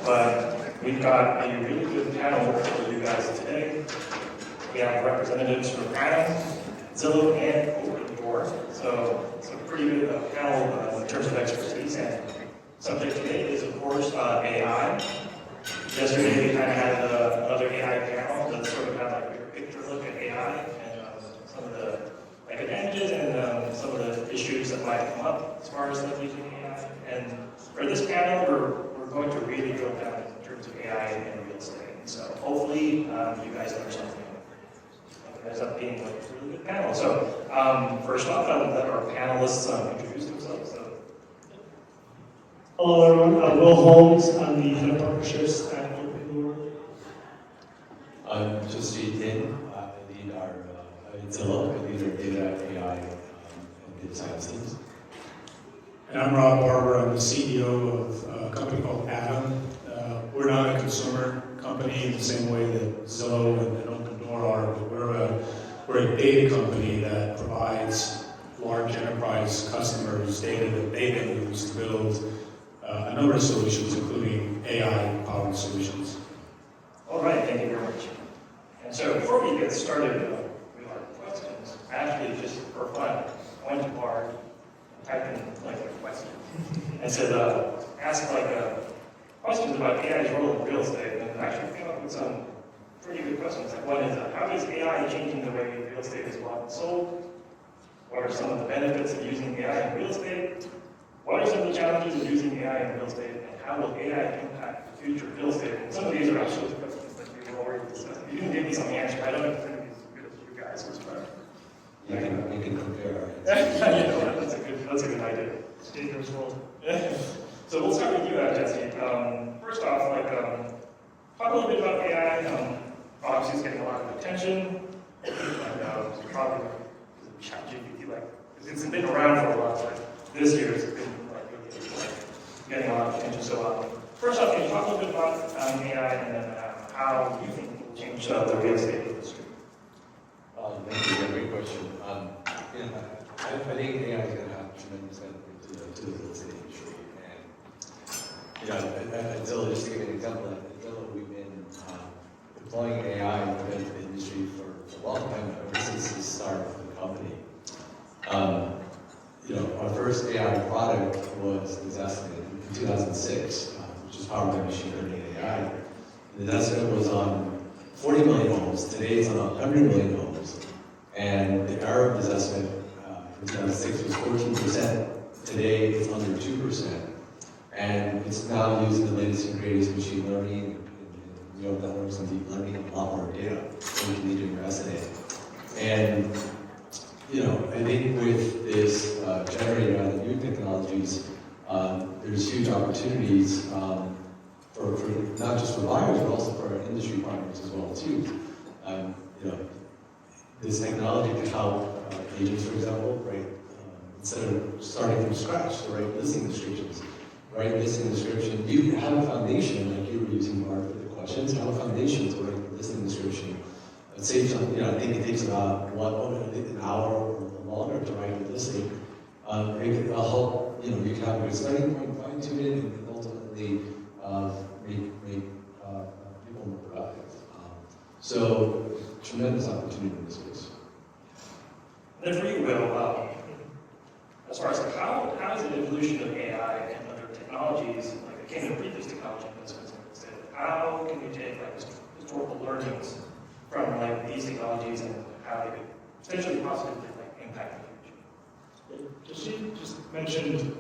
but we've got a really good panel for you guys today. We have representatives from ATTOM, Zillow, and Opendoor. So it's a pretty good panel in terms of expertise. And subject today is, of course, AI. Yesterday we kind of had another AI panel that sort of had like a bigger picture look at AI and some of the advantages and some of the issues that might come up as far as using AI. And for this panel, we're going to really drill down in terms of AI and real estate. So hopefully you guys learn something. It ends up being a really good panel. So first off, I'll let our panelists introduce themselves. Hello everyone, I'm Will Holmes. I'm the head of partnerships at Opendoor. I'm Jasjeet. I lead our Zillow. I lead our data, AI, and data science teams. And I'm Barber. I'm the CEO of a company called ATTOM. We're not a consumer company in the same way that Zillow and Opendoor are, but we're a data company that provides large enterprise customers data that they then use to build a number of solutions, including AI-powered solutions. All right, thank you very much. And so before we get started with our questions, actually just for fun, I went to Barber and typed in like a question and said, ask questions about AI's role in real estate, and actually came up with some pretty good questions. Like one is, how is AI changing the way real estate is bought and sold? What are some of the benefits of using AI in real estate? What are some of the challenges of using AI in real estate, and how will AI impact the future of real estate? And some of these are actually questions that we were already discussing. You can give me some answers. I don't know if it's going to be as good as you guys was, but You can compare. that's a good idea. Dangerous world. So we'll start with you, Jasjeet. First off, talk a little bit about AI. Obviously, it's getting a lot of attention, and it's probably Jasjeet, it's been around for a while. So this year has been really getting a lot of attention. So first off, can you talk a little bit about AI and then how you think it will change the real estate industry? Thank you. Great question. I think AI is going to have tremendous benefit to the real estate industry. And at Zillow, just to give you an example, at Zillow we've been deploying AI within the industry for a long time now, ever since the start of the company. Our first AI product was Gazette-Journal in 2006, which is powered by machine learning and AI. And the Gazette-Journal was on 40 million homes. Today it's on 100 million homes. And the era of Gazette-Journal in 2006 was 14%. Today it's under 2%. And it's now using the latest and greatest machine learning, neural networks and deep learning, and a lot more data than we can need to invest in it. And I think with this generating out of new technologies, there's huge opportunities for not just for buyers, but also for our industry partners as well too. This technology can help agents, for example, right? Instead of starting from scratch to write listing descriptions, you have a foundation, like you were using Barber for the questions, you have a foundation to write the listing description. It saves, I think it takes about an hour or longer to write a listing. It will help, you can have a good starting point, fine tune it, and ultimately make people more productive. So, tremendous opportunity in this space. And then for you, Will, as far as how is the evolution of AI and other technologies, like I can't even read this technology investments in real estate, how can you take historical learnings from these technologies and how they could potentially positively impact the future? Jasjeet just mentioned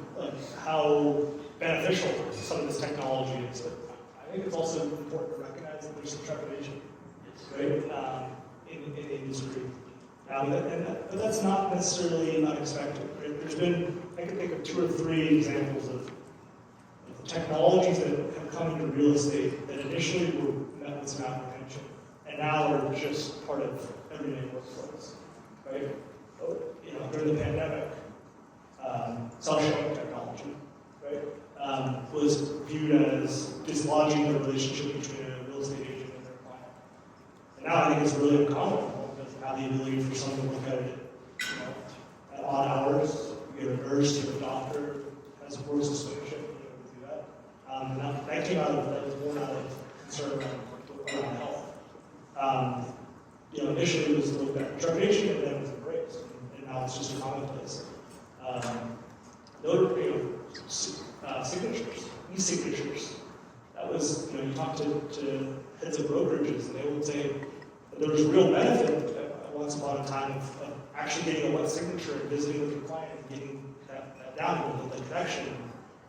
how beneficial some of this technology is, but I think it's also important to recognize that there's some trepidation, right, in the industry. But that's not necessarily unexpected. Right? There's been, I can think of 2 or 3 examples of technologies that have come into real estate that initially were met with some apprehension, and now are just part of everyday workflows. Right? During the pandemic, self-showing technology, right, was viewed as dislodging the relationship between a real estate agent and their client. And now I think it's really uncommon because now the ability for someone to look at it, at odd hours, you get a nurse, you get a doctor, has works associated, to do that. That came out of born out of concern around health. Initially it was looked at trepidation, and then it was embraced, and now it's just a commonplace. Signatures, e-signatures. That was, you talk to heads of brokerages, and they would say that there was real benefit at once upon a time of actually getting a wet signature and visiting with your client and getting that down with the connection.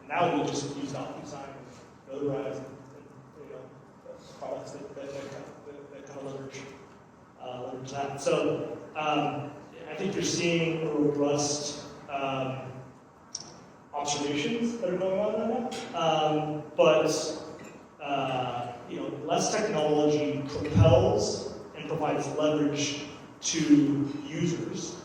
And now we just use DocuSign and notarize and products that kind of leverage that. So I think you're seeing a robust observations that are going on right now. But less technology propels and provides leverage to users,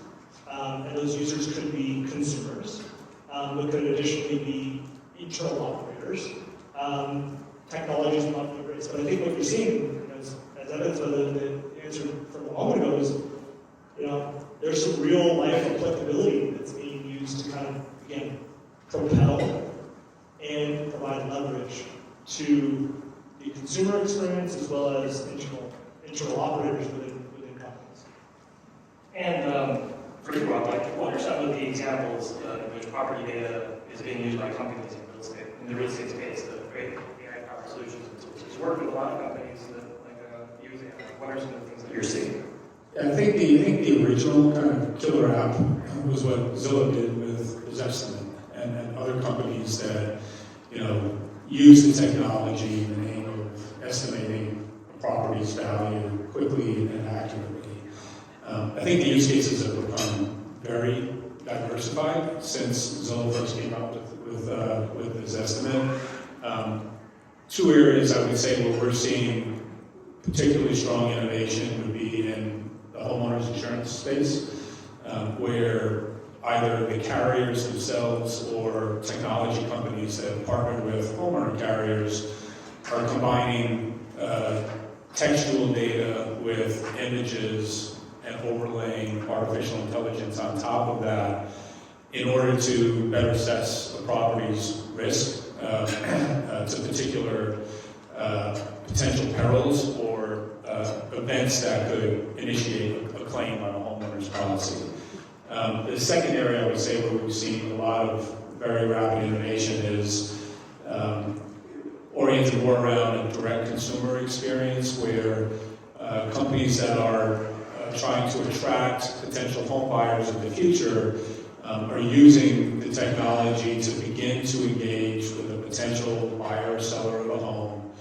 and those users could be consumers, but could additionally be internal operators. Technology is not the greatest, but I think what you're seeing, as evidence of the answer from a moment ago, is there's some real life applicability that's being used to kind of, again, propel and provide leverage to the consumer experience as well as internal operators within companies. And for you, Rob, what are some of the examples in which property data is being used by companies in the real estate space to create AI-powered solutions and tools? You work with a lot of companies that use AI. What are some of the things that you're seeing? Yeah, I think the original kind of killer app was what Zillow did with Zestimate and other companies that use the technology in the name of estimating a property's value quickly and accurately. I think the use cases have become very diversified since Zillow first came out with this estimate. Two areas I would say where we're seeing particularly strong innovation would be in the homeowners insurance space, where either the carriers themselves or technology companies that have partnered with homeowner carriers are combining textual data with images and overlaying artificial intelligence on top of that in order to better assess a property's risk to particular potential perils or events that could initiate a claim on a homeowner's policy. The second area I would say where we've seen a lot of very rapid innovation is oriented more around a direct consumer experience where companies that are trying to attract potential home buyers in the future are using the technology to begin to engage with a potential buyer or seller of a home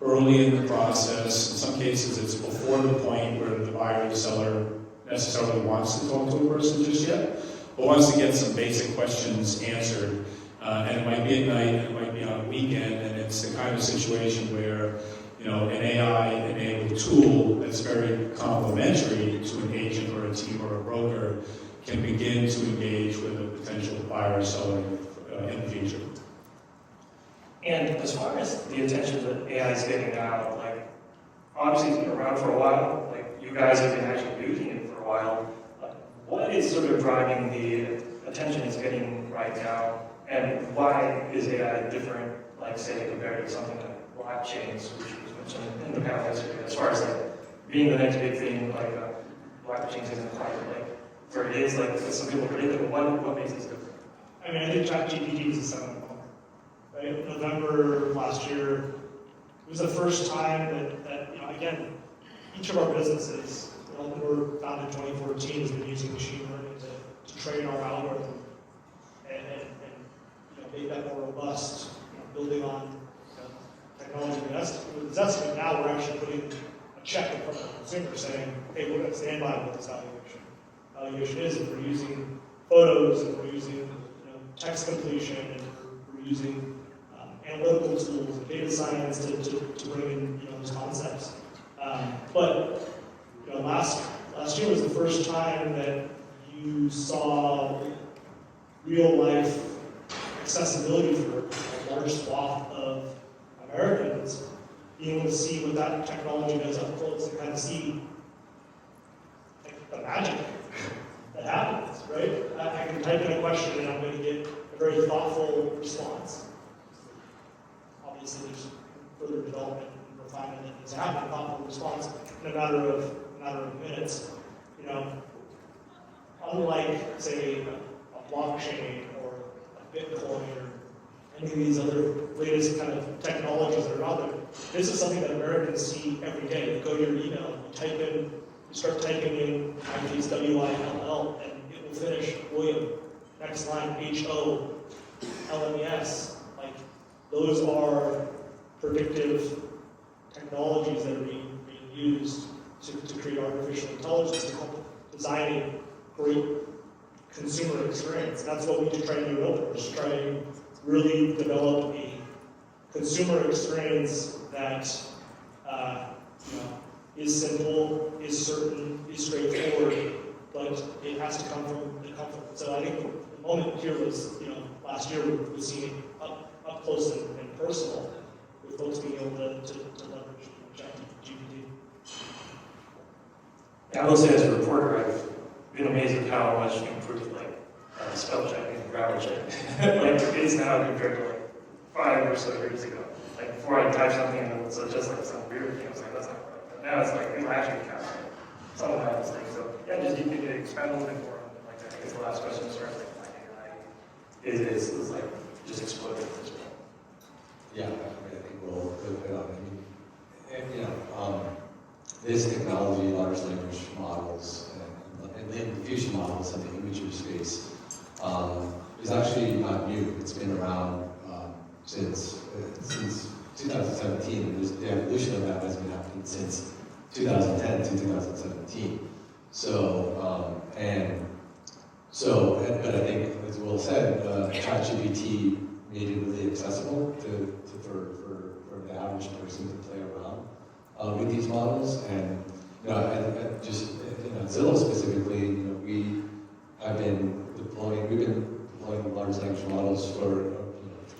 early in the process. In some cases, it's before the point where the buyer or seller necessarily wants to talk to a person just yet, but wants to get some basic questions answered. And it might be at night, and it might be on a weekend, and it's the kind of situation where an AI-enabled tool that's very complementary to an agent or a team or a broker can begin to engage with a potential buyer or seller in the future. And as far as the attention that AI is getting now, obviously it's been around for a while, you guys have been actually using it for a while. What is sort of driving the attention it's getting right now, and why is AI different, say, compared to something like blockchains, which was mentioned in the panel yesterday, as far as being the next big thing, blockchains isn't quite where it is, some people predict it. What makes this different? I mean, I think ChatGPT was a seminal moment, right? November last year, it was the first time that again, each of our businesses, Opendoor, founded in 2014, has been using machine learning to train our algorithm and make that more robust, building on technology. With Zestimate, now we're actually putting a check in front of the consumer saying, hey, we're going to stand by what this valuation is, and we're using photos, and we're using text completion, and we're using analytical tools and data science to bring in those concepts. But last year was the first time that you saw real life accessibility for a large swath of Americans, being able to see what that technology does up close and kind of see the magic that happens, right? I can type in a question and I'm going to get a very thoughtful response. Obviously, there's further development and refinement that needs to happen, thoughtful response in a matter of minutes. You know, unlike, say, a blockchain or a Bitcoin or any of these other latest kind of technologies that are out there, this is something that Americans see every day. You go to your email, you start typing in, my case, WILL, and it will finish William. Next line, HOLMES. Like, those are predictive technologies that are being used to create artificial intelligence to help design a great consumer experience. That's what we try to do at Opendoor, is try to really develop a consumer experience that is simple, is certain, is straightforward, but it has to come from the comfort. So I think the moment here was, last year we seeing it up close and personal, with folks being able to leverage GPT. Yeah, I will say as a reporter, I've been amazed at how much improved spell checking and grammar checking like it is now compared to 5 or so years ago. Like before I type something and it was just like some weird thing, I was like, that's not right. But now it's like it'll actually count some of those things. So yeah, just you can expand a little bit more on it. Like I guess the last question starts like AI is like just exploding at this point. Yeah, I think we'll hit on it. This technology, large language models, and diffusion models in the imagery space is actually not new. It's been around since 2017. And the evolution of that has been happening since 2010 to 2017. But I think, as Will said, ChatGPT made it really accessible for the average person to play around with these models. And Zillow specifically, we've been deploying large language models for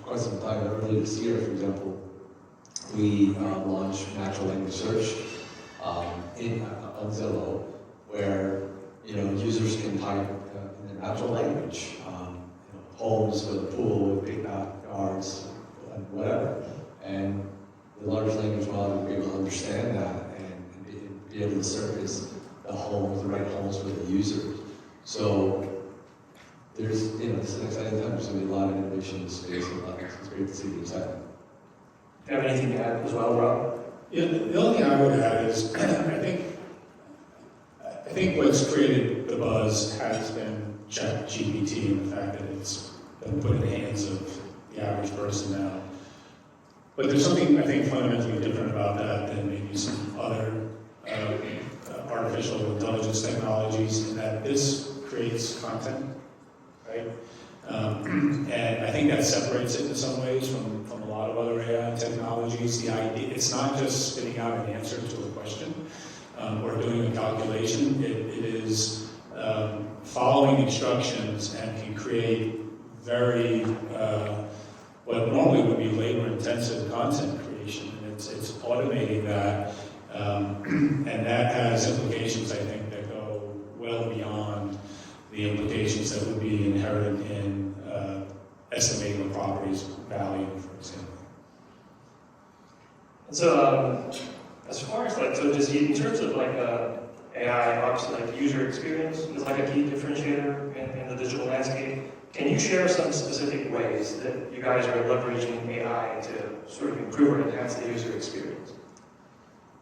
quite some time. Earlier this year, for example, we launched natural language search on Zillow, where users can type in their natural language, homes with a pool, with big backyards, whatever, and the large language model will be able to understand that and be able to surface the right homes for the user. So there's, it's an exciting time. There's going to be a lot of innovation in the space, and it's great to see the excitement. Do you have anything to add as well, Rob? Yeah, the only thing I would add is I think what's created the buzz has been ChatGPT and the fact that it's been put in the hands of the average person now. But there's something I think fundamentally different about that than maybe some other artificial intelligence technologies, in that this creates content, right? And I think that separates it in some ways from a lot of other AI technologies. The idea, it's not just spitting out an answer to a question or doing a calculation. It is following instructions and can create very, what normally would be labor-intensive content creation. And it's automating that, and that has implications, I think, that go well beyond the implications that would be inherent in estimating the property's value, for example. And so, as far as just in terms of AI, obviously user experience is a key differentiator in the digital landscape. Can you share some specific ways that you guys are leveraging AI to sort of improve or enhance the user experience?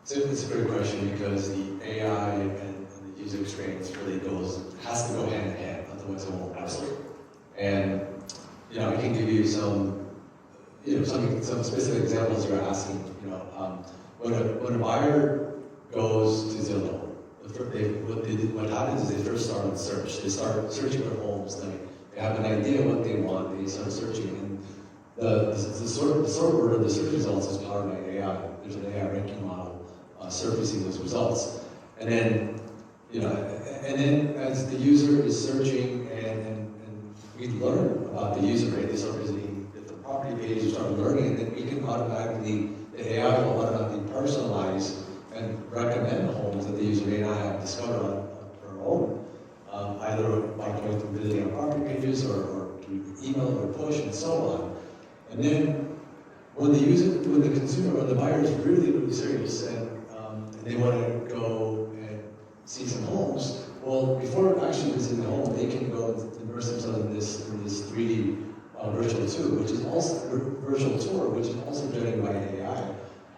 It's a great question, because the AI and the user experience really has to go hand in hand, otherwise it won't work. Absolutely. And I can give you some specific examples you're asking. When a buyer goes to Zillow, what happens is they first start on search. They start searching for homes. They have an idea what they want. They start searching, and the sort order of the search results is powered by AI. There's an AI ranking model surfacing those results, and then as the user is searching and we learn about the user, right? They start visiting the property page, they start learning, and then we can the AI will automatically personalize and recommend homes that the user may not have discovered on her own, either by going through visiting our property pages or through email or push and so on. And then When they use it, when the consumer, when the buyer is really, really serious and they want to go and see some homes, well, before actually visiting the home, they can go and immerse themselves in this 3D virtual tour, which is also generated by AI.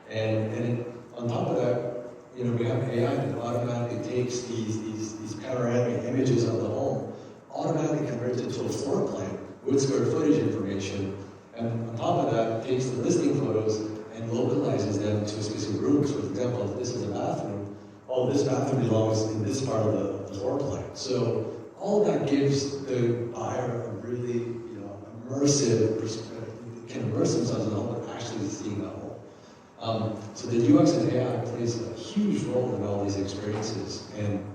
And on top of that, you know, we have AI that automatically takes these panoramic images of the home, automatically converts it to a floor plan with square footage information, and on top of that, takes the listing photos and localizes them to specific rooms. For example, if this is a bathroom, oh, this bathroom belongs in this part of the floor plan. So all that gives the buyer a really, you know, immersive perspective, can immerse themselves in the home and actually seeing the home. So the UX and AI plays a huge role in all these experiences. And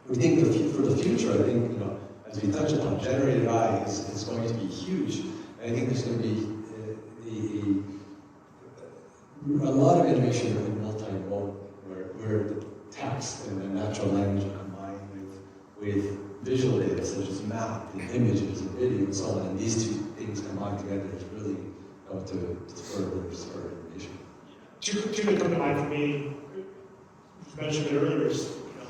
we think for the future, I think, you know, as we touched upon, generative AI is going to be huge. And I think there's going to be a lot of innovation in multi-mode, where the text and the natural language are combined with visual data such as map and images and video and so on. And these two things combined together is really going to further innovation. Two that come to mind for me, you mentioned it earlier, is, you know,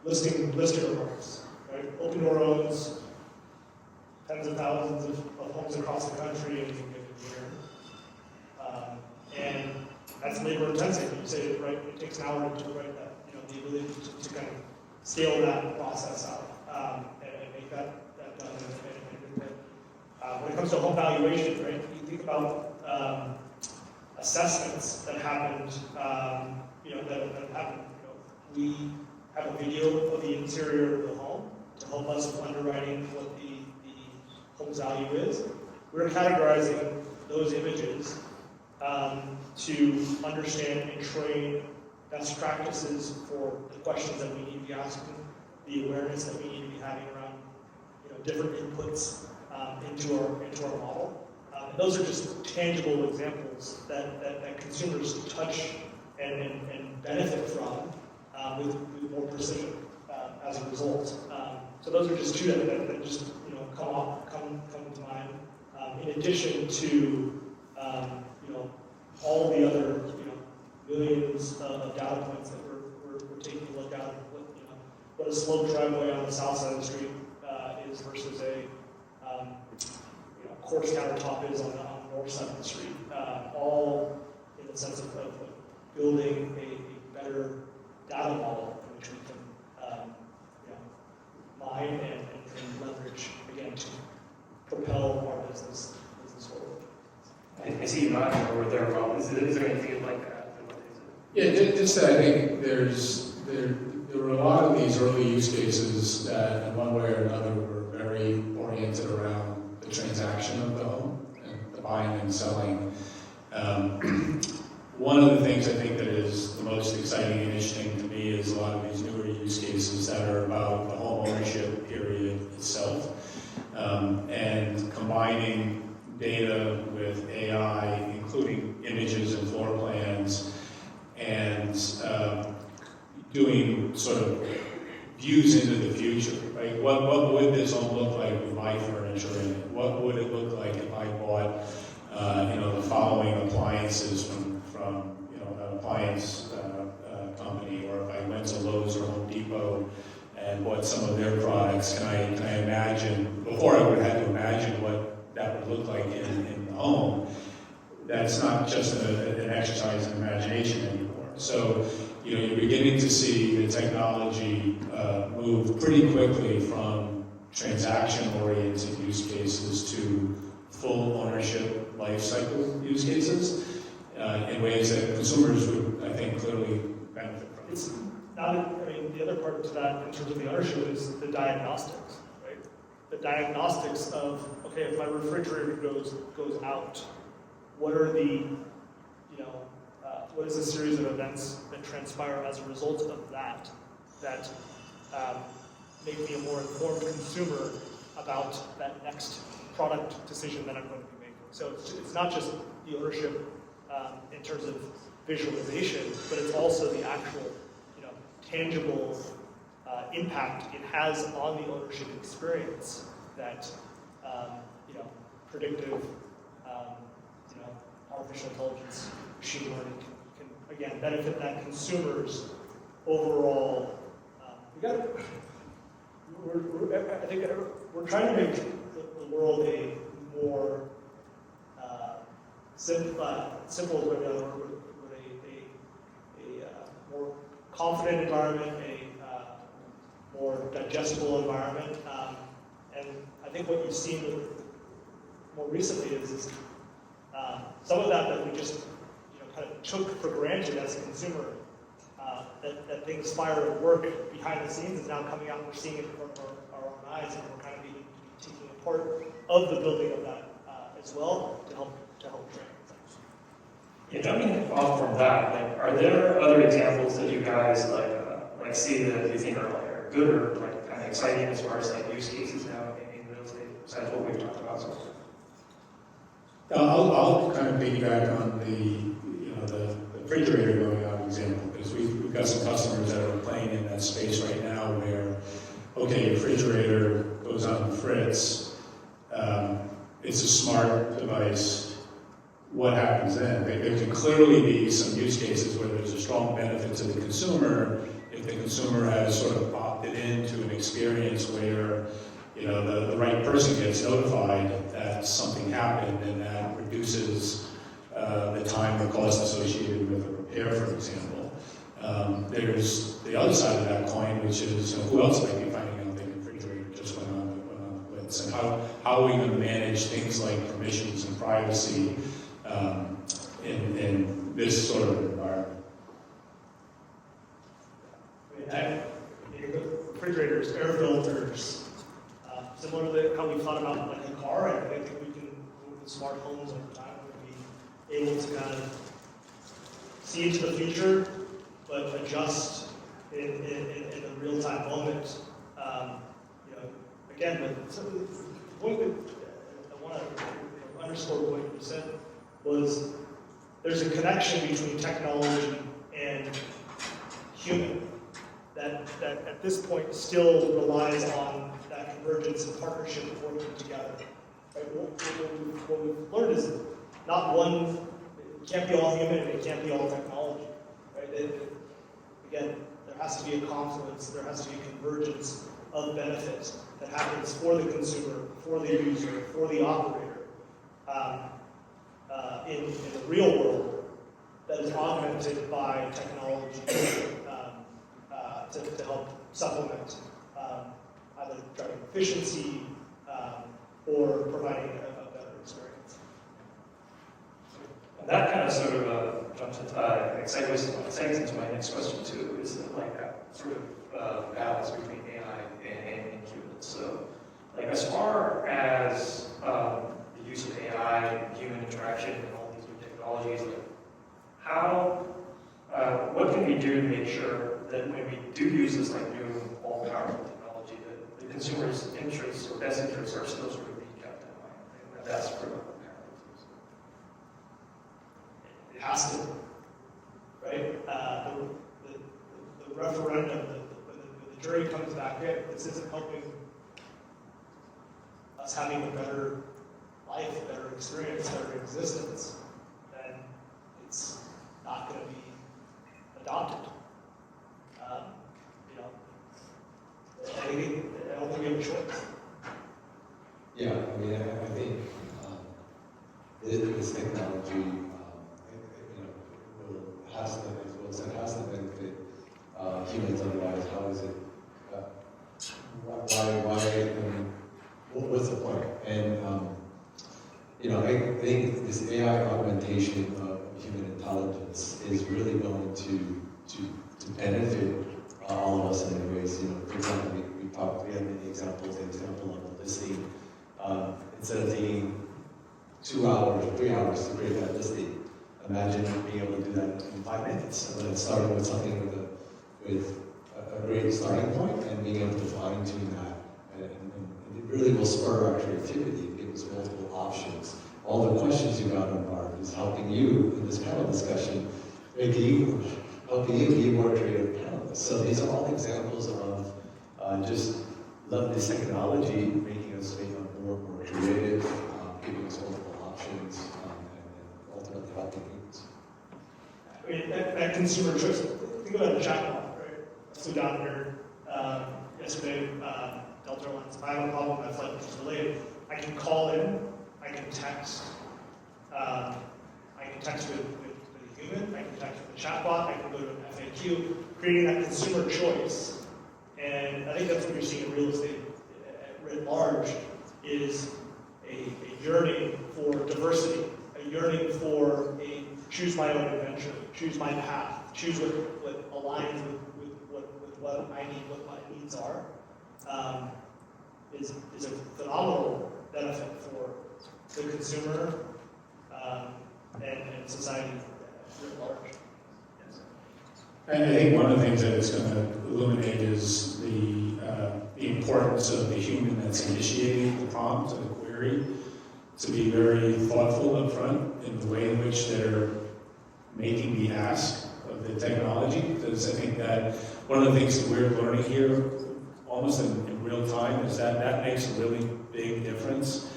listing remarks, right? Opendoor owns tens of thousands of homes across the country in a given year. And that's labor intensive. You say, right, it takes an hour to write that, you know, the ability to kind of scale that process out and make that done in a good way. When it comes to home valuation, right, you think about assessments that happened, you know, that happened. You know, we have a video of the interior of the home to help us with underwriting what the home's value is. We're categorizing those images to understand and train best practices for the questions that we need to be asking, the awareness that we need to be having around, you know, different inputs into our model. And those are just tangible examples that consumers touch and benefit from with more precision as a result. So those are just two that just, you know, come to mind. In addition to you know, all the other, you know, millions of data points that we're taking a look at, what a slope driveway on the south side of the street is versus a you know, quartz countertop is on the north side of the street. All in the sense of building a better data model in which we can you know, mine and leverage again to propel our business forward. I see you nodding over there, Rob. Is there anything like that? Yeah, just that I think there were a lot of these early use cases that in one way or another were very oriented around the transaction of the home and the buying and selling. One of the things I think that is the most exciting and interesting to me is a lot of these newer use cases that are about the home ownership period itself, and combining data with AI, including images and floor plans, and doing sort of views into the future, right? What would this home look like with my furniture in it? What would it look like if I bought, you know, the following appliances from you know, an appliance company, or if I went to Lowe's or Home Depot and bought some of their products? Can I imagine, before I would have had to imagine what that would look like in the home? That's not just an exercise in imagination anymore. So, you know, you're beginning to see the technology move pretty quickly from transaction-oriented use cases to full ownership life cycle use cases in ways that consumers would, I think, clearly benefit from. It's not, I mean, the other part to that in terms of the ownership is the diagnostics, right? The diagnostics of, okay, if my refrigerator goes out, what are the, you know, what is a series of events that transpire as a result of that make me a more informed consumer about that next product decision that I'm going to be making. So it's not just the ownership in terms of visualization, but it's also the actual, you know, tangible impact it has on the ownership experience that, you know, predictive, you know, artificial intelligence, machine learning can again benefit that consumers overall. I think we're trying to make the world a more simple with a more confident environment, a more digestible environment. And I think what you've seen more recently is some of that we just kind of took for granted as a consumer. That things fire at work behind the scenes is now coming out and we're seeing it in front of our own eyes, and we're kind of taking a part of the building of that as well to help train. Yeah, jumping off from that, like, are there other examples that you guys like see that you think are good or like kind of exciting as far as like use cases now in real estate besides what we've talked about so far? I'll kind of piggyback on the refrigerator going out example, because we've got some customers that are playing in that space right now where, okay, refrigerator goes on the fritz, it's a smart device, what happens then? There can clearly be some use cases where there's a strong benefit to the consumer if the consumer has sort of opted into an experience where the right person gets notified that something happened, and that reduces the time or cost associated with a repair, for example. There's the other side of that coin, which is who else might be finding out their refrigerator just went on the blitz, and how are we going to manage things like permissions and privacy in this sort of environment? Refrigerators, air filters, similar to how we thought about like a car. I think we can, with smart homes over time, we're going to be able to kind of see into the future, but adjust in the real-time moment. Again, the point that I want to underscore what you said was there's a connection between technology and human that at this point still relies on that convergence and partnership of working together. Right? What we've learned is not one, it can't be all human and it can't be all technology. Right? Again, there has to be a confluence, there has to be a convergence of benefits that happens for the consumer, for the user, for the operator in the real world that is augmented by technology to help supplement either driving efficiency or providing a better experience. And that kind of sort of jumps into, segues into my next question too, is like that sort of balance between AI and humans. So, like as far as the use of AI, human interaction, and all these new technologies, like what can we do to make sure that when we do use this like new all-powerful technology, that the consumer's interests or best interests are still sort of being kept in mind, and that's for the parents. It has to, right? The referendum, when the jury comes back in, this isn't helping us having a better life, a better experience, a better existence, then it's not going to be adopted. I don't think we have a choice. Yeah, I mean, I think this technology, has to, as Will said, has to benefit humans. Otherwise, how is it? What's the point? And I think this AI augmentation of human intelligence is really going to benefit all of us in many ways. For example, we have many examples. The example of the listing, instead of taking 2 hours or 3 hours to create that listing, imagine being able to do that in 5 minutes. And then starting with something with a great starting point and being able to fine tune that, and it really will spur our creativity. Give us multiple options. All the questions you got on Barb is helping you in this panel discussion, helping you be more creative panelists. So these are all examples of just love this technology making us more creative, giving us multiple options, and ultimately helping humans. I mean, that consumer choice, think about a chatbot, right? Flew down here yesterday, Delta Airlines, if I have a problem, my flight was delayed, I can call in, I can text. I can text with a human, I can text with a chatbot, I can go to an FAQ, creating that consumer choice. And I think that's what you're seeing in real estate writ large, is a yearning for diversity, a yearning for a choose my own adventure, choose my path, choose what aligns with what I need, what my needs are, is a phenomenal benefit for the consumer and society writ large. And I think one of the things that it's going to illuminate is the importance of the human that's initiating the prompt and the query, to be very thoughtful up front in the way in which they're making the ask of the technology. Because I think that one of the things that we're learning here, almost in real time, is that makes a really big difference.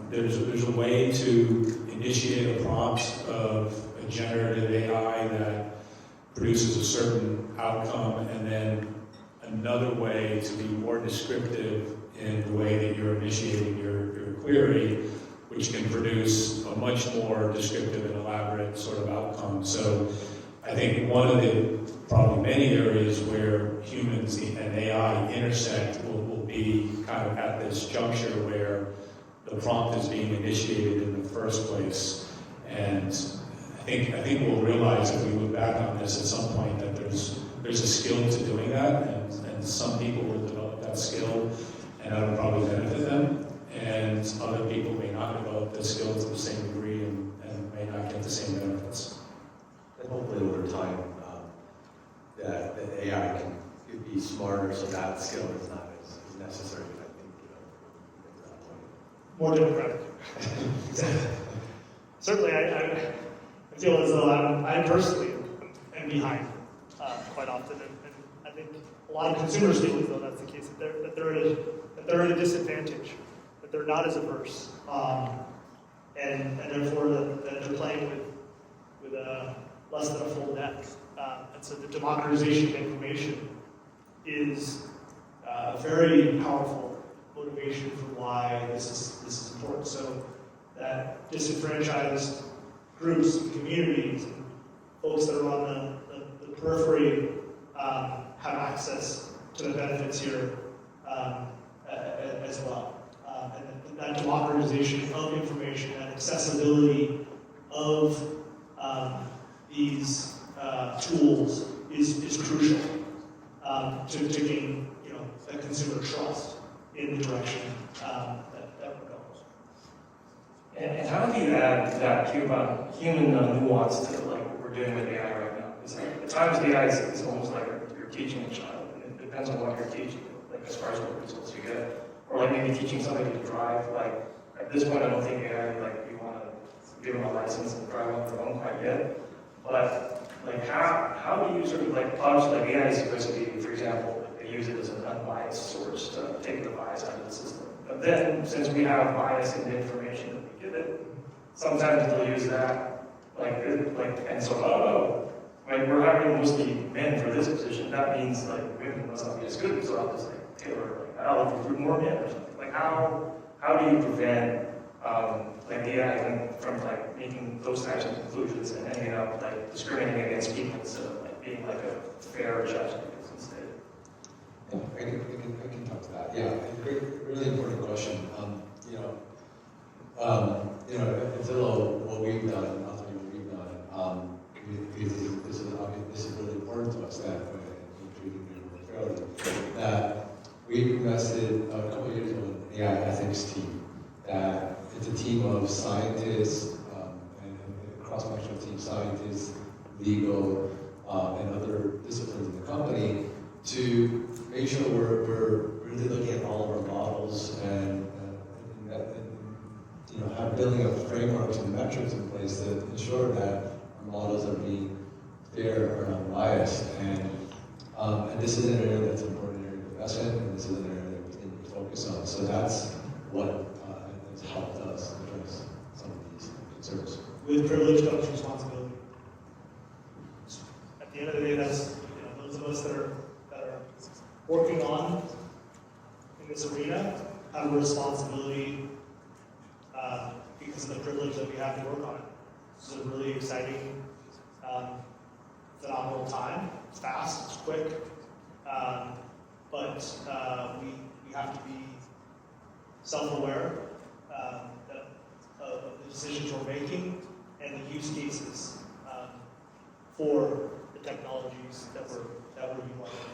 There's a way to initiate a prompt of a generative AI that produces a certain outcome, and then another way to be more descriptive in the way that you're initiating your query, which can produce a much more descriptive and elaborate sort of outcome. So I think one of the probably many areas where humans and AI intersect will be kind of at this juncture where the prompt is being initiated in the first place. And I think we'll realize if we look back on this at some point that there's a skill to doing that, and some people will develop that skill, and that will probably benefit them, and other people may not develop the skill to the same degree and may not get the same benefits. And hopefully over time, that the AI can be smarter, so that skill is not as necessary. I think, at that point. More democratic. Certainly, I feel as though I personally am behind quite often, and I think a lot of consumers feel as though that's the case, that they're at a disadvantage, that they're not as averse, and therefore that they're playing with less than a full deck. And so the democratization of information is a very powerful motivation for why this is important. So that disenfranchised groups and communities and folks that are on the periphery have access to the benefits here as well. And that democratization of information and accessibility of these tools is crucial to gain that consumer trust in the direction that we're going. And how do you add that human nuance to like what we're doing with AI right now? Because at times AI is almost like you're teaching a child. It depends on what you're teaching, like as far as what results you get. Or like maybe teaching somebody to drive. Like at this point, I don't think AI, like you want to give them a license and drive on their own quite yet. But like how do you sort of like, obviously like AI is supposed to be, for example, they use it as an unbiased source to take the bias out of the system. But then since we have bias in the information that we give it, sometimes they'll use that and so like we're hiring mostly men for this position. That means like women must not be as good, so I'll just like tailor I'll recruit more men or something. Like how do you prevent like the AI from like making those types of conclusions and ending up like discriminating against people instead of like being like a fair judge instead? Yeah, I can talk to that. Yeah, great, really important question. At Zillow, what we've done, I'll tell you what we've done. This is really important to us that treating people fairly. That we invested a couple of years ago in an AI ethics team. That it's a team of scientists and a cross-functional team, scientists, legal, and other disciplines in the company to make sure we're really looking at all of our models and building up frameworks and metrics in place to ensure that our models are being fair and unbiased. And this is an area that's an important area of investment, and this is an area that we continue to focus on. So that's what has helped us address some of these concerns. with privilege comes responsibility. At the end of the day, that's, those of us that are working on in this arena have a responsibility because of the privilege that we have to work on it. This is a really exciting, phenomenal time. It's fast, it's quick, but we have to be self-aware of the decisions we're making and the use cases for the technologies that we're utilizing.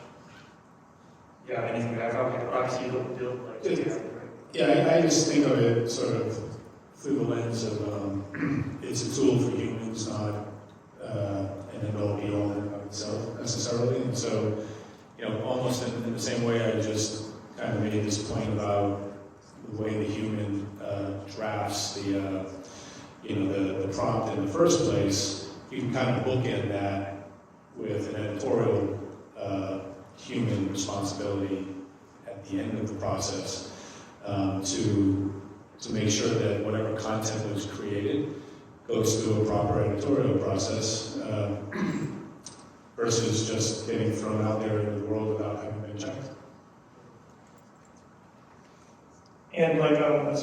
Yeah, anything that obviously you don't build like right? Yeah, I just think of it sort of through the lens of it's a tool for humans, not an end-all be-all in and of itself necessarily. And so, almost in the same way I just kind of made this point about the way the human drafts the prompt in the first place, you can kind of bookend that with an editorial human responsibility at the end of the process to make sure that whatever content was created goes through a proper editorial process versus just getting thrown out there into the world without having been checked. And as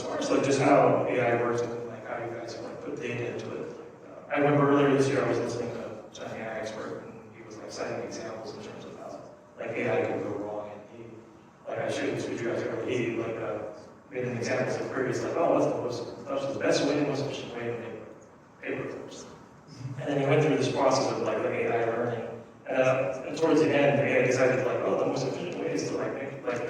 far as just how AI works and how you guys put data into it. I remember earlier this year I was listening to an AI expert and he was citing examples in terms of how AI can go wrong, and he I shouldn't switch you guys earlier. He made an example of previous that's the best way and most efficient way to make paper clips. And then he went through this process of AI learning. And towards the end, the AI decided the most efficient way is to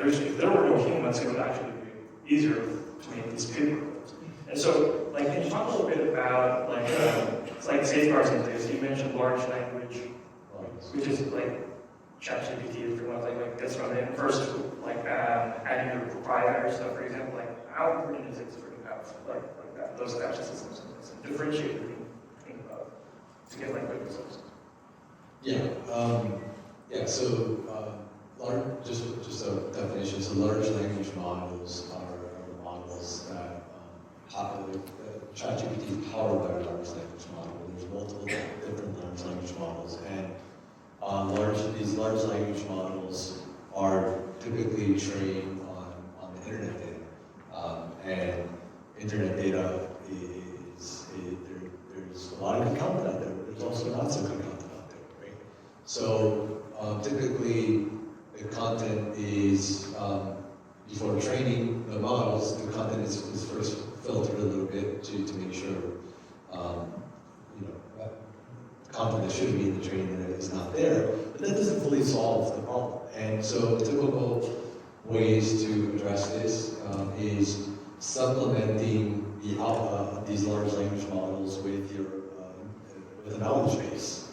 if there were no humans, it would actually be easier to make these paper clips. And so, can you talk a little bit about safeguards in place? You mentioned large language, which is ChatGPT, if you want this one. And first, adding your proprietary stuff, for example, how important is it for you to have those types of systems and differentiate between to get good results? So just a definition. So large language models are models that ChatGPT is powered by a large language model. There's multiple different large language models, and these large language models are typically trained on the internet data, and internet data there's a lot of good content out there. There's also not so good content out there, right? So typically the content is before training the models, the content is first filtered a little bit to make sure that content that should be in the training data is not there. But that doesn't fully solve the problem. And so typical ways to address this is supplementing these large language models with a knowledge base.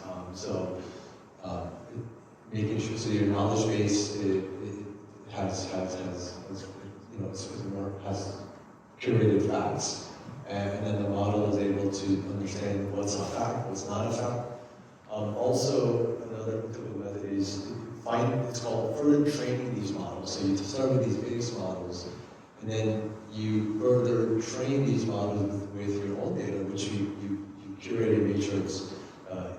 Making sure so your knowledge base has curated facts, and then the model is able to understand what's a fact, what's not a fact. Also, another typical method is it's called further training these models. So you start with these base models, and then you further train these models with your own data, which you curate and make sure it's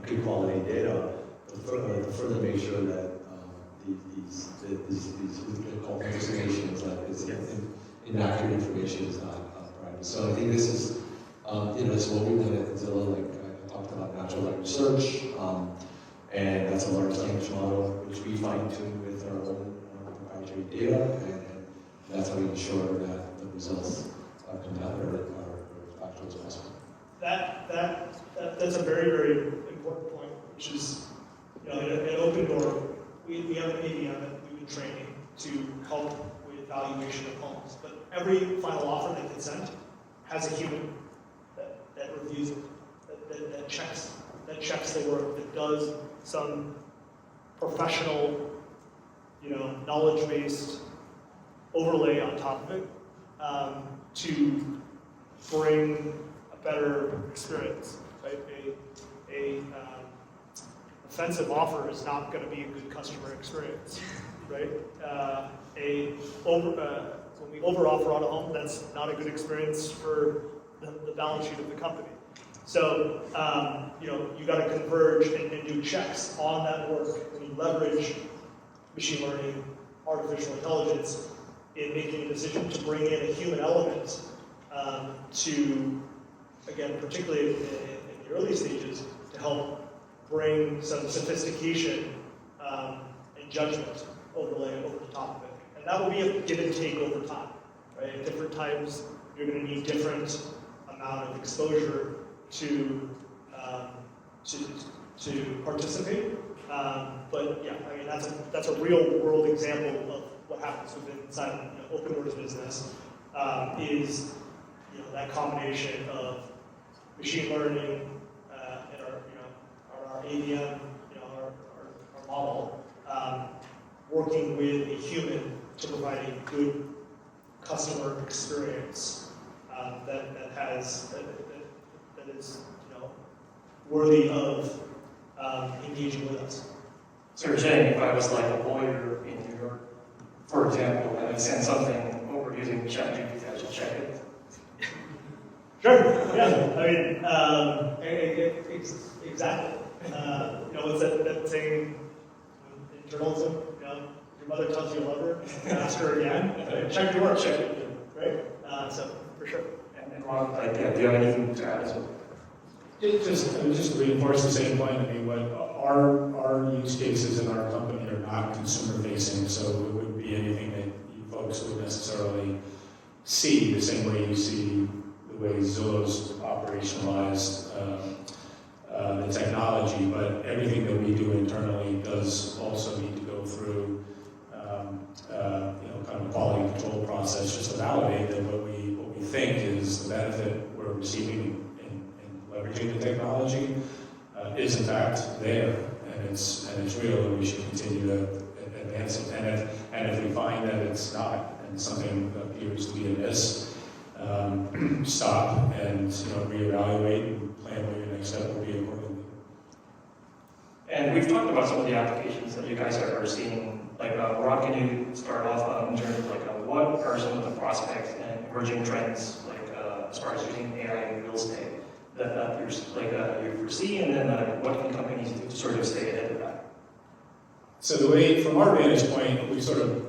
good quality data, to further make sure that these called hallucinations, inaccurate information is not provided. So I think this is, it's what we've done at Zillow. I talked about natural language search, and that's a large language model which we fine tune with our own proprietary data, and that's how we ensure that the results come out are as factual as possible. That's a very, very important point, which is, at Opendoor, we have an ADM that we've been training to help with valuation of homes. But every final offer that gets sent has a human that reviews it, that checks the work, that does some professional, knowledge-based overlay on top of it to bring a better experience. Right? A offensive offer is not going to be a good customer experience, right? When we over-offer on a home, that's not a good experience for the balance sheet of the company. So, you got to converge and do checks on that work when you leverage machine learning, artificial intelligence in making a decision to bring in a human element to, again, particularly in the early stages, to help bring some sophistication and judgment overlay over the top of it. And that will be a give and take over time, right? At different times, you're going to need different amount of exposure to participate. But yeah, I mean that's a real world example of what happens inside Opendoor's business is that combination of machine learning and our ADM, our model, working with a human to provide a good customer experience that is worthy of engaging with us. So you're saying if I was like a lawyer in New York, for example, and I'd send something over using Jasjeet, I should check it? Sure, yeah, I mean, exactly. What's that saying in journalism? Your mother tells you you love her, ask her again. Check your work, check it, right? So, for sure. And Ron, do you have anything to add as well? Just to reinforce the same point, I mean, what our use cases in our company are not consumer facing, so it wouldn't be anything that you folks would necessarily see the same way you see the way Zillow's operationalized the technology, but everything that we do internally does also need to go through kind of a quality control process just to validate that what we think is the benefit we're receiving leveraging the technology is in fact there, and it's real, and we should continue to advance it. And if we find that it's not, and something appears to be amiss, stop and reevaluate and plan what your next step will be accordingly. And we've talked about some of the applications that you guys are seeing. Like, Rob, can you start off in terms of what are some of the prospects and emerging trends, as far as using AI in real estate? That you foresee, and then what can companies do to sort of stay ahead of that? So the way, from our vantage point, we sort of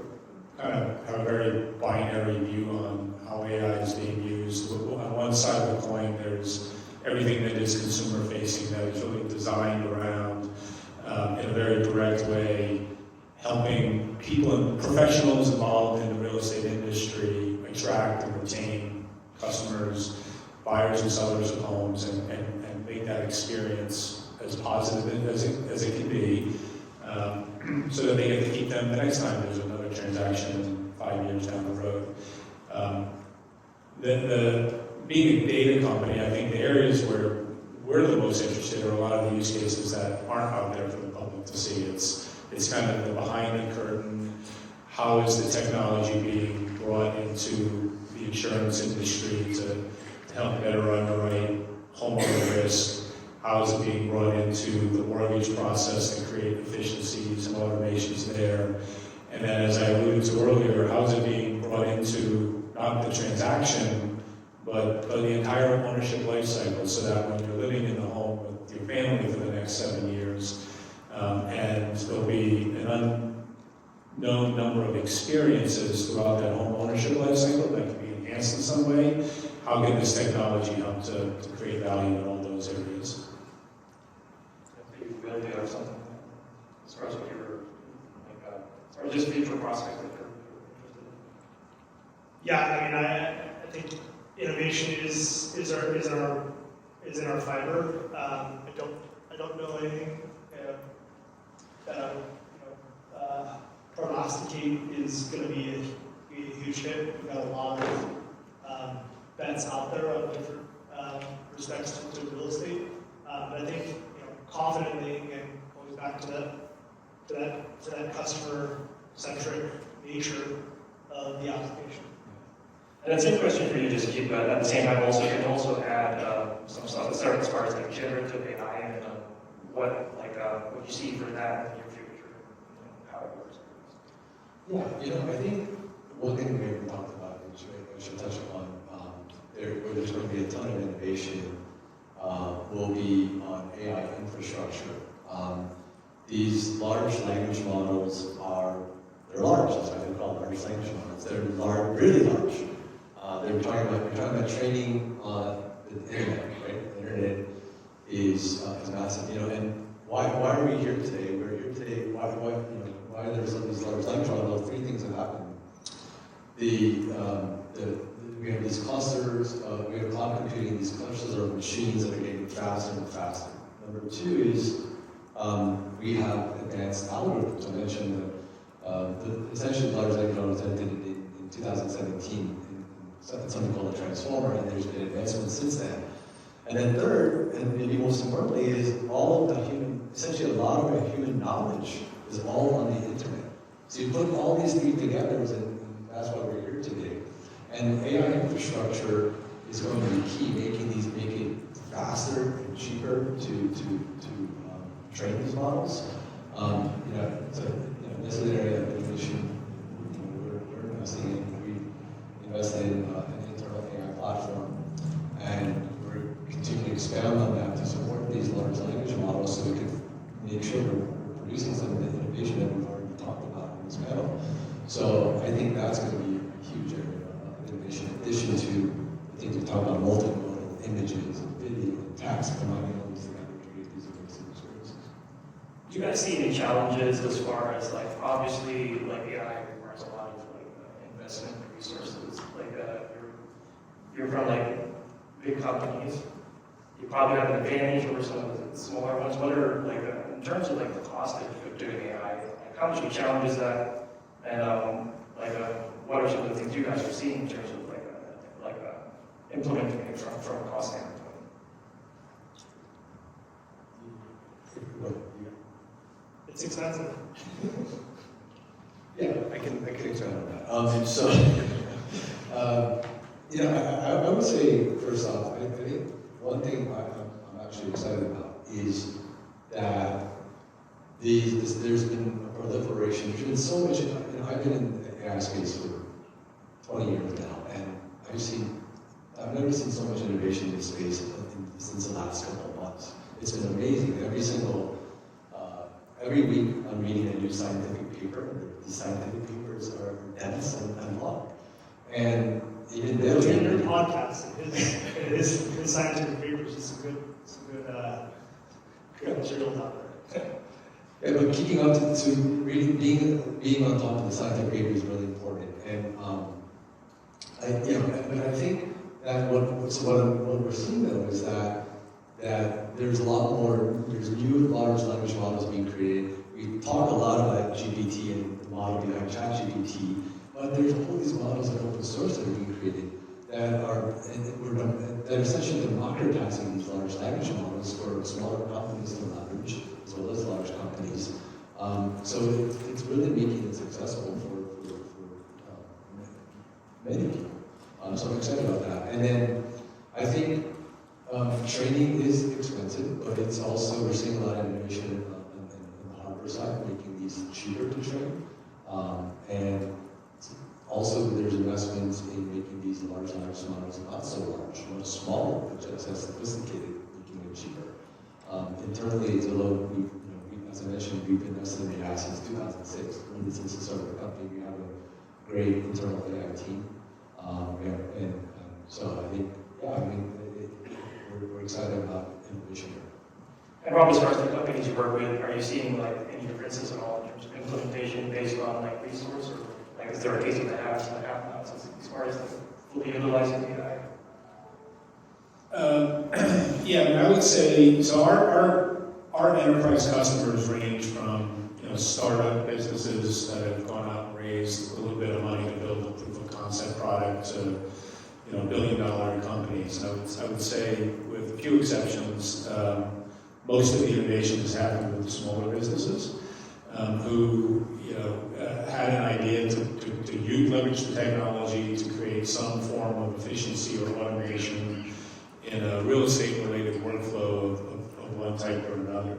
kind of have a very binary view on how AI is being used. On one side of the coin, there's everything that is consumer facing that is really designed around, in a very direct way, helping people and professionals involved in the real estate industry attract and retain customers, buyers and sellers of homes, and make that experience as positive as it can be, so that they get to keep them the next time there's another transaction 5 years down the road. Being a data company, I think the areas where we're the most interested are a lot of the use cases that aren't out there for the public to see. It's kind of the behind the curtain, how is the technology being brought into the insurance industry to help better underwrite homeowner risk, how is it being brought into the mortgage process to create efficiencies and automations there, and then as I alluded to earlier, how is it being brought into not the transaction, but the entire ownership life cycle, so that when you're living in the home with your family for the next 7 years, and there'll be an unknown number of experiences throughout that home ownership life cycle that can be enhanced in some way, how can this technology help to create value in all those areas? You really do have something as far as what you're or just future prospects that you're interested in? Yeah, I mean, I think innovation is in our fiber. I don't know anything that prognosticate is going to be a huge hit. We've got a lot of bets out there on different respects to real estate. But I think confidently, again, going back to that customer-centric nature of the application. And the same question for you, Jasjeet, but at the same time, also you can also add some stuff as far as like generative AI and what you see for that in your future, how it works. Yeah, I think one thing we haven't talked about, which I should touch upon, where there's going to be a ton of innovation will be on AI infrastructure. These large language models they're large, that's why they're called large language models. They're large, really large. We're talking about training on the internet, right? The internet is massive, and why are we here today? We're here today, why there's these large language models? Three things have happened. We have these clusters, we have cloud computing, these clusters of machines that are getting faster and faster. Number two is we have advanced algorithms. I mentioned that essentially large language models ended in 2017 in something called a transformer, and there's been advancements since then. And then third, and maybe most importantly, is all of the essentially a lot of our human knowledge is all on the internet. So you put all these three together, and that's why we're here today. And AI infrastructure is going to be key, making it faster and cheaper to train these models. This is an area of innovation we're investing in. We invested in an internal AI platform, and we're continuing to expand on that to support these large language models so we can make sure we're producing some of the innovation that we've already talked about in this panel. So I think that's going to be a huge area of innovation, in addition to, I think we talked about multimodal images and video and text, combining all these together to create these amazing experiences. Do you guys see any challenges as far as obviously AI requires a lot of investment resources? You're from big companies. You probably have an advantage over some of the smaller ones. What are in terms of the cost of doing AI? How much of a challenge is that? And what are some of the things you guys are seeing in terms of implementing it from a cost standpoint? It's expensive. Yeah, I can expand on that. I would say, first off, I think one thing I'm actually excited about is that there's been a proliferation. There's been so much, I've been in the AI space for 20 years now, and I've never seen so much innovation in this space since the last couple of months. It's been amazing. Every week I'm reading a new scientific paper. These scientific papers are dense and long. And even then, Between your podcast and his scientific papers, is some good materials out there. Yeah, but keeping up to really being on top of the scientific paper is really important. And I think that what we're seeing though is that there's a lot more, there's new large language models being created. We talk a lot about GPT and the model behind ChatGPT, but there's all these models that are open source that are being created that are essentially democratizing these large language models for smaller companies to leverage, as well as large companies. So it's really making it accessible for many people. So I'm excited about that. And then I think training is expensive, but it's also, we're seeing a lot of innovation on the hardware side, making these cheaper to train. And also there's investments in making these large language models not so large, much smaller, but just as sophisticated, making it cheaper. Internally at Zillow, as I mentioned, we've invested in AI since 2006. Really, since the start of the company, we have a great internal AI team. So I think, we're excited about innovation here. And Rob, as far as the companies you work with, are you seeing any differences at all in terms of implementation based on resource, or is there a case of the haves and the have-nots as far as fully utilizing the AI? I would say so. Our enterprise customers range from startup businesses that have gone out and raised a little bit of money to build a proof of concept product to billion-dollar companies. I would say, with a few exceptions, most of the innovation has happened with the smaller businesses who had an idea to leverage the technology to create some form of efficiency or automation in a real estate-related workflow of one type or another.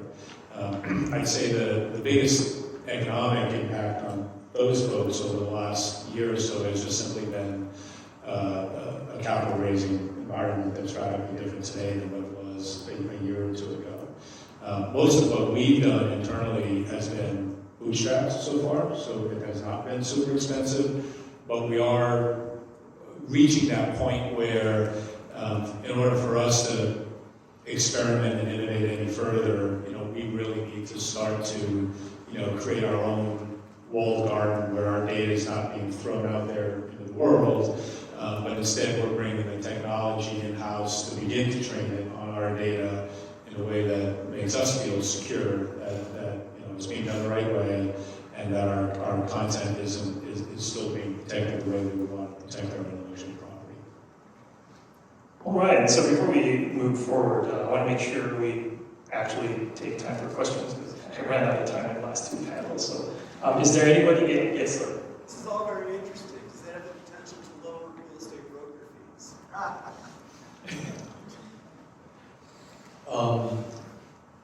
I'd say the biggest economic impact on those folks over the last year or so has just simply been a capital raising environment that's radically different today than what it was a year or two ago. Most of what we've done internally has been bootstrapped so far, so it has not been super expensive, but we are reaching that point where in order for us to experiment and innovate any further, we really need to start to, create our own walled garden where our data is not being thrown out there in the world, but instead we're bringing the technology in-house to begin to train it on our data in a way that makes us feel secure, that it's being done the right way, and that our content is still being protected the way we would want to protect our intellectual property. All right, and so before we move forward, I want to make sure we actually take time for questions, because I ran out of time in the last two panels. So is there anybody? Yes, sir. This is all very interesting. Does that have the potential to lower real estate broker fees?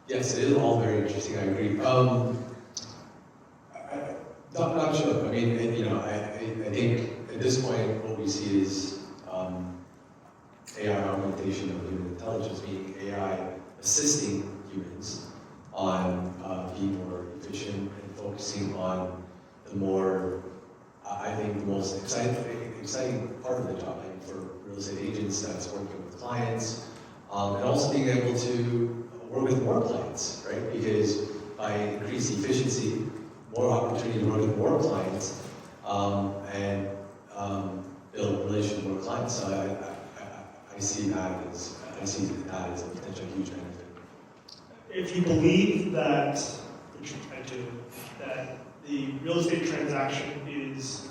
Yes, it is all very interesting, I agree. Not sure. I mean, I think at this point what we see is AI augmentation of human intelligence, meaning AI assisting humans on being more efficient and focusing on the more, I think, the most exciting part of the job, like for real estate agents, that's working with clients, and also being able to work with more clients, right? Because by increased efficiency, more opportunity to work with more clients, and build a relationship with more clients. So I see that as a potential huge benefit. If you believe that, which I do, that the real estate transaction is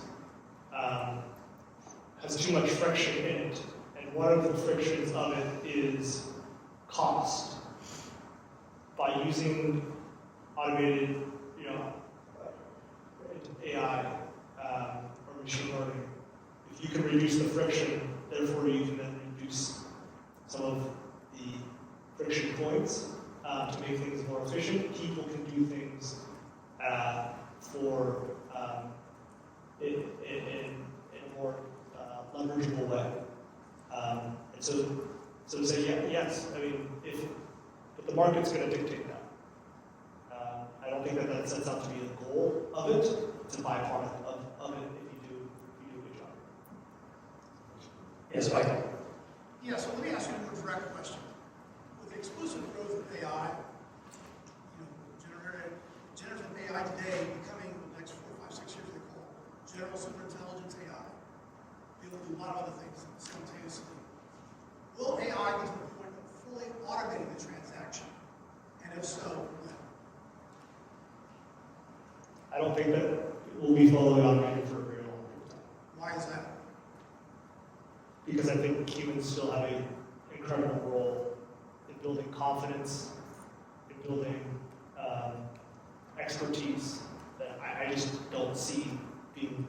has too much friction in it, and one of the frictions of it is cost. By using automated, AI or machine learning, if you can reduce the friction, therefore you can then reduce some of the friction points to make things more efficient. People can do things in a more leverageable way. And so to say, yes, I mean, but the market's going to dictate that. I don't think that sets out to be the goal of it. It's a byproduct of it if you do a good job. Yes, Michael. Yeah, so let me ask you a direct question. With the explosive growth of AI, generative AI today becoming the next 4, 5, 6 years, they call it general superintelligence AI, be able to do a lot of other things simultaneously. Will AI get to the point of fully automating the transaction? And if so, when? I don't think that it will be fully automated for a very long period of time. Why is that? Because I think humans still have an incredible role in building confidence, in building expertise that I just don't see being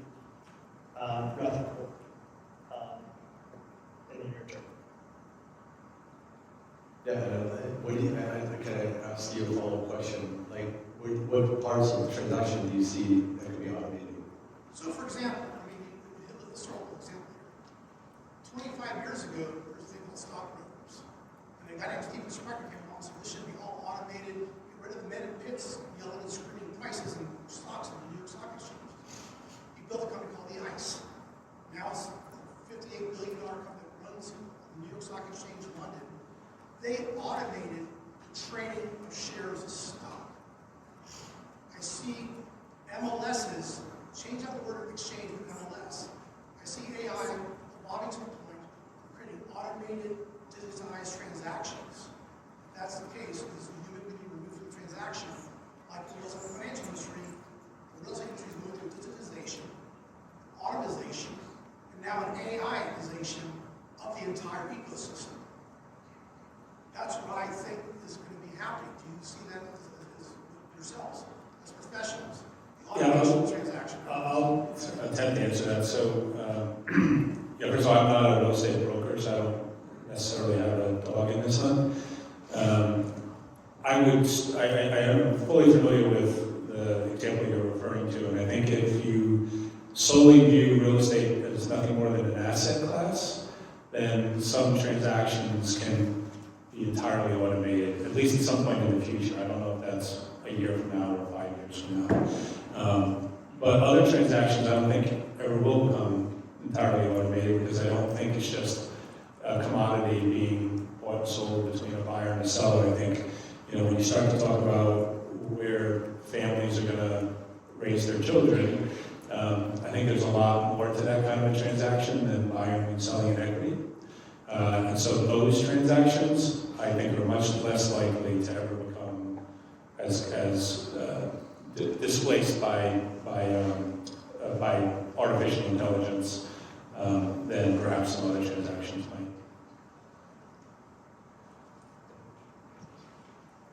replicable in the near term. Yeah, can I ask you a follow-up question? Like, what parts of the transaction do you see that could be automated? So, for example, we hit the historical example here. 25 years ago, there was a thing called stockbrokers. And a guy named Stephen Sprecher came along and said, this should be all automated, get rid of the men in pits yelling and screaming prices and stocks on the New York Stock Exchange. He built a company called the ICE. Now it's a $58 billion company that runs the New York Stock Exchange in London. They automated the trading of shares of stock. I see MLSs, change out the word exchange with MLS. I see AI evolving to the point of creating automated, digitized transactions. If that's the case, because the human could be removed from the transaction, like the real estate financial industry, the real estate industry is moving through digitization, automation, and now an AIization of the entire ecosystem. That's what I think is going to be happening. Do you see that as yourselves, as professionals? The automation of the transaction. I'll attempt to answer that. So, first of all, I'm not a real estate broker, so I don't necessarily have a dog in this hunt. I am fully familiar with the example you're referring to, and I think if you solely view real estate as nothing more than an asset class, then some transactions can be entirely automated, at least at some point in the future. I don't know if that's a year from now or 5 years from now. But other transactions, I don't think ever will become entirely automated, because I don't think it's just a commodity being bought and sold between a buyer and a seller. I think, when you start to talk about where families are going to raise their children, I think there's a lot more to that kind of a transaction than buying and selling an equity. And so those transactions, I think, are much less likely to ever become as displaced by artificial intelligence than perhaps some other transactions might.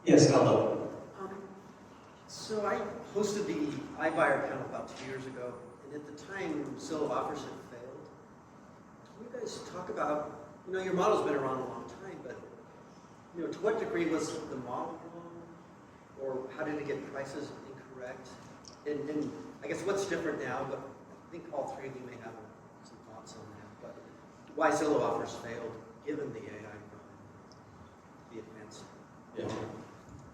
Yes, Aldo. So I hosted the iBuyer panel about 2 years ago, and at the time, Zillow offers had failed. Can you guys talk about, your model's been around a long time, but, to what degree was the model wrong? Or how did it get prices incorrect? And I guess what's different now, but I think all three of you may have some thoughts on that, but why Zillow offers failed, given the AI the advanced. Yeah.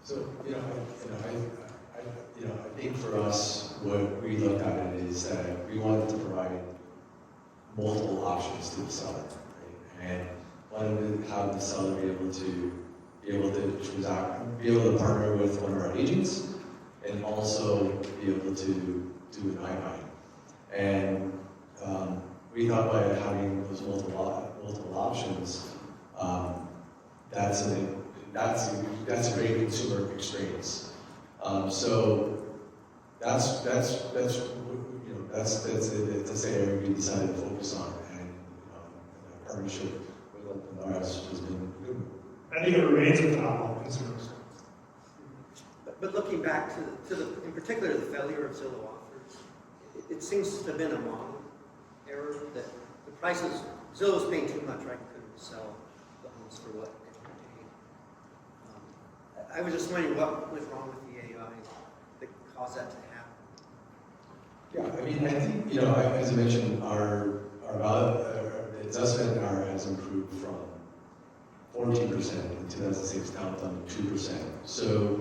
So, I think for us, what we looked at it is that we wanted to provide multiple options to the seller, right? And wanted to have the seller be able to transact, be able to partner with one of our agents, and also be able to do an iBuying. And we thought by having those multiple options, that's a great consumer experience. So that's the area we decided to focus on, and the partnership with Opendoor has been good. I think it remains a phenomenal consumers. But looking back to the, in particular, the failure of Zillow offers, it seems to have been a model error that the prices, Zillow was paying too much, right? Couldn't sell the homes for what they were paying. I was just wondering what went wrong with the AI that caused that to happen. Yeah, I mean, I think, as I mentioned, our investment has improved from 14% in 2006 down to 2%. So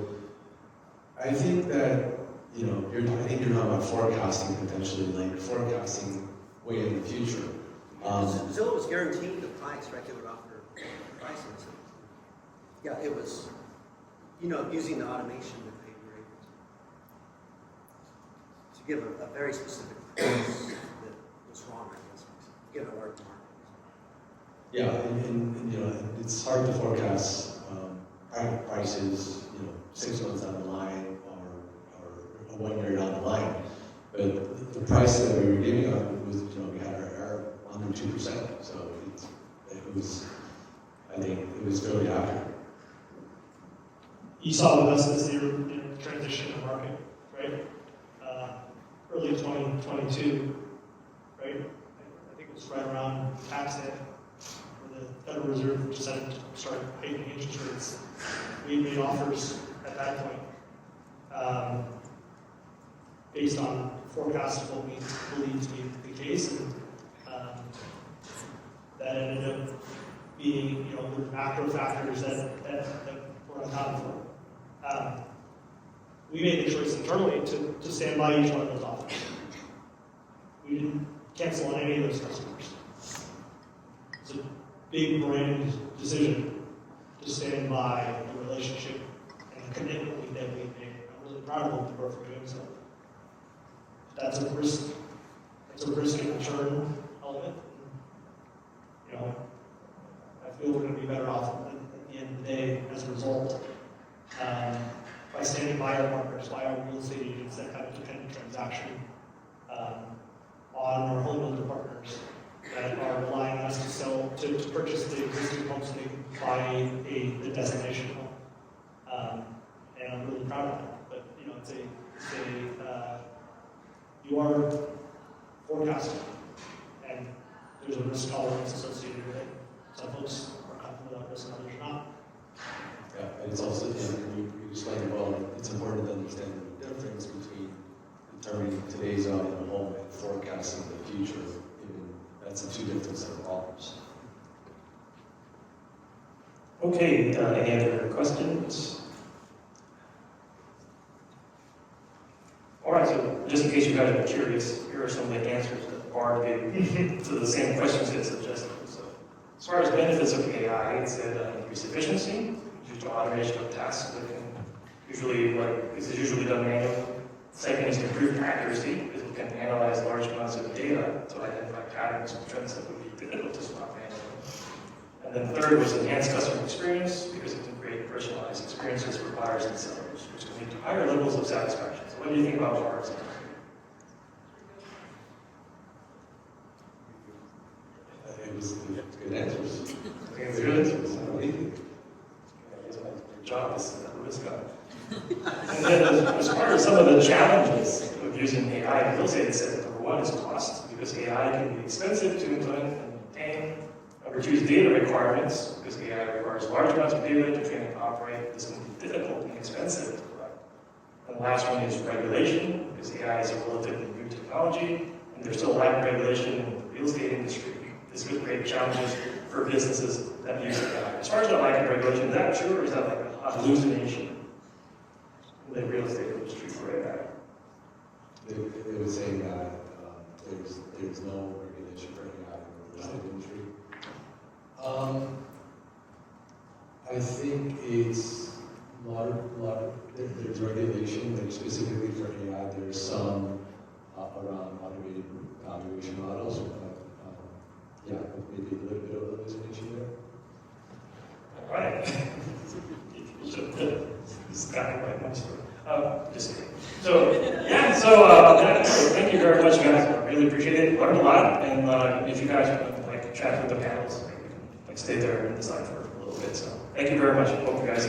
I think that, you're talking about forecasting potentially, like forecasting way in the future. Zillow was guaranteeing the price, right? They would offer prices. Yeah, it was, using the automation that they were able to give a very specific price that was wrong, I guess, given our market. Yeah, and it's hard to forecast prices, 6 months down the line or 1 year down the line. But the price that we were giving on was, we had our error under 2%. So it was, I think, it was fairly accurate. You saw with us as you're in transition in the market, right? Early 2022, right? I think it was right around tax day, where the Federal Reserve decided to start hiking interest rates. We made offers at that point based on forecasts of what we believed to be the case, and that ended up being, the macro factors that were accounted for. We made the choice internally to stand by each one of those offers. We didn't cancel on any of those customers. It's a big brand decision to stand by the relationship and the commitment that we made. I'm really proud of Opendoor for doing so. That's a risk. It's a risk and return element. I feel we're going to be better off at the end of the day as a result. By standing by our partners, by our real estate agents that have a dependent transaction on our home builder partners that are relying on us to sell, to purchase the existing home so they can buy the destination home. And I'm really proud of that. But you are forecasting, and there's a risk tolerance associated with it. Some folks are comfortable with that risk, and others are not. Yeah, and it's also, you explained well, it's important to understand the difference between determining today's value of a home and forecasting the future. That's a two different set of problems. Okay, any other questions? All right, so just in case you guys are curious, here are some of the answers that Barb gave to the same questions it suggested. So, as far as benefits of AI, it said increased efficiency due to automation of tasks that can usually, this is usually done manually. Second is improved accuracy, because it can analyze large amounts of data to identify patterns and trends that would be difficult to spot manually. And then third was enhanced customer experience, because it can create personalized experiences for buyers and sellers, which can lead to higher levels of satisfaction. So what do you think about Barb's? It was good answers. I think it's good. Your job is to risk on. And then as far as some of the challenges of using AI in real estate, it said number one is cost, because AI can be expensive to implement and maintain. Number two is data requirements, because AI requires large amounts of data to train and operate. This can be difficult and expensive to collect. And the last one is regulation, because AI is a relatively new technology, and there's still a lack of regulation in the real estate industry. This could create challenges for businesses that use AI. As far as the lack of regulation, is that true, or is that like a hallucination in the real estate industry for AI? They would say that there's no regulation for AI in the real estate industry. I think it's there's regulation, like specifically for AI. There's some around automated valuation models, but yeah, maybe a little bit of hallucination there. All right. This guy right next to it. Just kidding. So, yeah, so thank you very much, guys. I really appreciate it. Learned a lot. And if you guys want to like chat with the panels, you can like stay there and decide for a little bit. So, thank you very much. Hope you guys